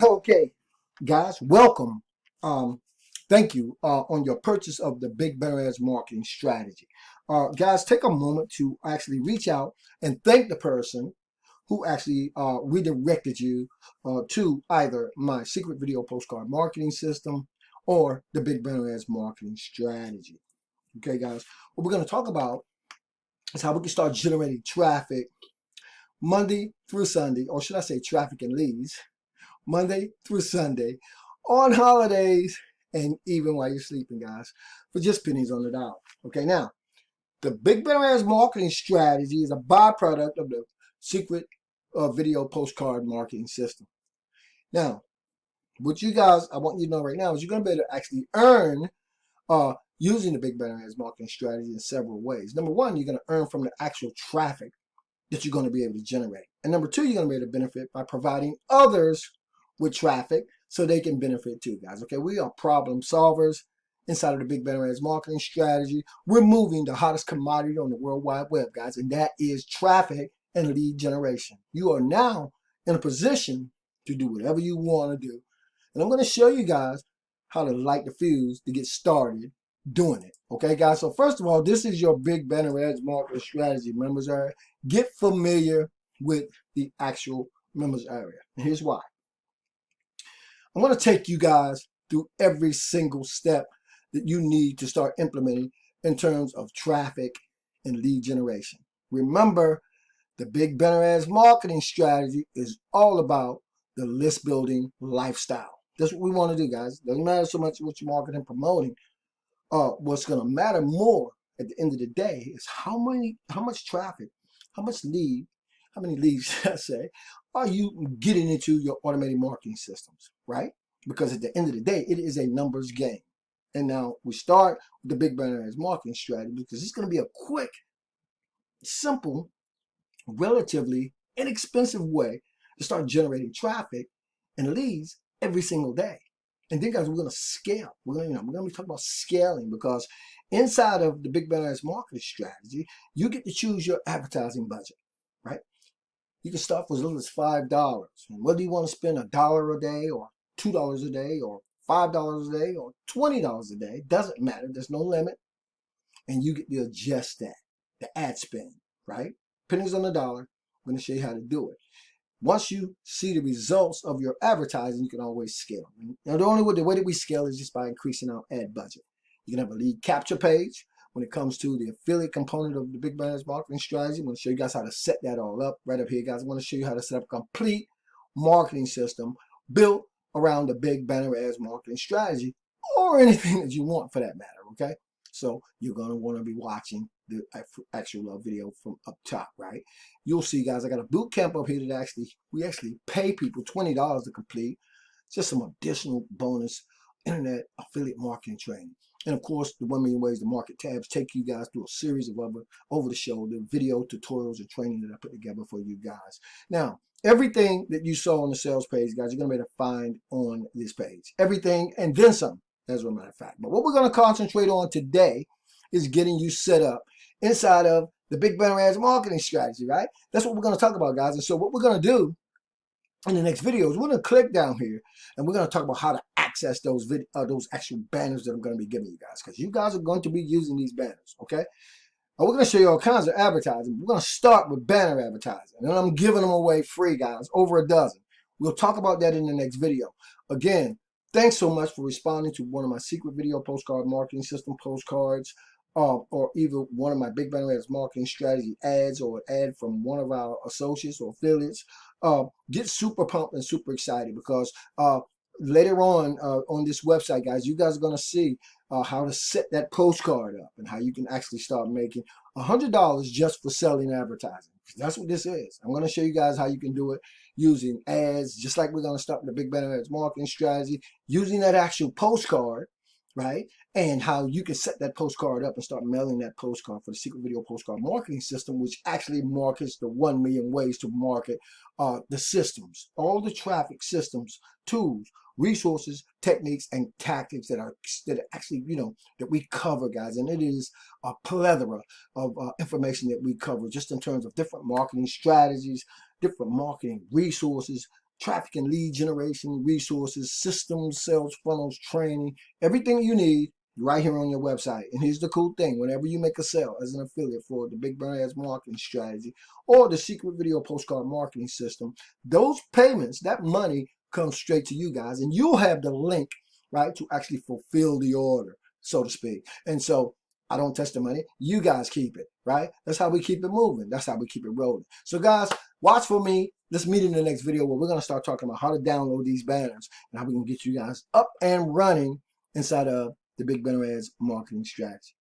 Okay, guys, welcome. Um, Thank you on your purchase of the Big Bennett marketing strategy. Guys, take a moment to actually reach out and thank the person who actually redirected you to either my secret video postcard marketing system or the Big Bennett marketing strategy. Okay, guys, what we're going to talk about is how we can start generating traffic Monday through Sunday, or should I say traffic and leads, Monday through Sunday, on holidays, and even while you're sleeping, guys, for just pennies on the dollar. Okay, now, the Big Bennett marketing strategy is a byproduct of the secret video postcard marketing system. Now, what you guys, I want you to know right now is you're going to be able to actually earn using the Big Bennett marketing strategy in several ways. Number one, you're going to earn from the actual traffic that you're going to be able to generate. And number two, you're going to be able to benefit by providing others with traffic so they can benefit too, guys. Okay, we are problem solvers inside of the Big Bennett marketing strategy. We're moving the hottest commodity on the World Wide Web, guys, and that is traffic and lead generation. You are now in a position to do whatever you want to do. And I'm going to show you guys how to light the fuse to get started doing it. Okay, guys. So first of all, this is your Big Bennett marketing strategy members area. Get familiar with the actual members area. And here's why. I'm going to take you guys through every single step that you need to start implementing in terms of traffic and lead generation. Remember, the Big Bennett marketing strategy is all about the list building lifestyle. That's what we want to do, guys. Doesn't matter so much what you're marketing and promoting. What's going to matter more at the end of the day is how much traffic, how much lead, how many leads, should I say, are you getting into your automated marketing systems, right? Because at the end of the day, it is a numbers game. And now we start with the Big Bennett marketing strategy because it's going to be a quick, simple, relatively inexpensive way to start generating traffic and leads every single day. And then, guys, we're going to scale. We're going to be talking about scaling because inside of the Big Bennett marketing strategy, you get to choose your advertising budget, right? You can start for as little as $5. And whether you want to spend $1 a day or $2 a day or $5 a day or $20 a day, doesn't matter. There's no limit. And you get to adjust that, the ad spend, right? Pennies on the dollar. I'm going to show you how to do it. Once you see the results of your advertising, you can always scale. Now, the way that we scale is just by increasing our ad budget. You can have a lead capture page. When it comes to the affiliate component of the Big Bennett marketing strategy, I'm going to show you guys how to set that all up right up here, guys. I'm going to show you how to set up a complete marketing system built around the Big Bennett marketing strategy or anything that you want for that matter, okay? So you're going to want to be watching the actual video from up top, right? You'll see, guys, I got a boot camp up here that we actually pay people $20 to complete. Just some additional bonus internet affiliate marketing training. And of course, the 1 Million Ways to Market tabs take you guys through a series of other over-the-shoulder video tutorials and training that I put together for you guys. Now, everything that you saw on the sales page, guys, you're going to be able to find on this page. Everything and then some, as a matter of fact. But what we're going to concentrate on today is getting you set up inside of the Big Bennett marketing strategy, right? That's what we're going to talk about, guys. And so what we're going to do in the next video is we're going to click down here and we're going to talk about how to access those actual banners that I'm going to be giving you guys, because you guys are going to be using these banners, okay? And we're going to show you all kinds of advertising. We're going to start with banner advertising, and I'm giving them away free, guys, over a dozen. We'll talk about that in the next video. Again, thanks so much for responding to one of my secret video postcard marketing system postcards, or either one of my Big Bennett marketing strategy ads or an ad from one of our associates or affiliates. Get super pumped and super excited because later on this website, guys, you guys are going to see how to set that postcard up and how you can actually start making $100 just for selling advertising. That's what this is. I'm going to show you guys how you can do it using ads, just like we're going to start with the Big Bennett marketing strategy, using that actual postcard, right? And how you can set that postcard up and start mailing that postcard for the secret video postcard marketing system, which actually markets the 1 million ways to market the systems, all the traffic systems, tools, resources, techniques, and tactics that actually, that we cover, guys. And it is a plethora of information that we cover just in terms of different marketing strategies, different marketing resources, traffic and lead generation, resources, systems, sales funnels, training, everything you need right here on your website. And here's the cool thing: whenever you make a sale as an affiliate for the Big Brands marketing strategy or the secret video postcard marketing system, those payments, that money comes straight to you guys, and you'll have the link, right, to actually fulfill the order, so to speak. And so I don't touch the money. You guys keep it, right? That's how we keep it moving. That's how we keep it rolling. So guys, watch for me. Let's meet in the next video where we're going to start talking about how to download these banners and how we can get you guys up and running inside of the Big Bennett marketing strategy.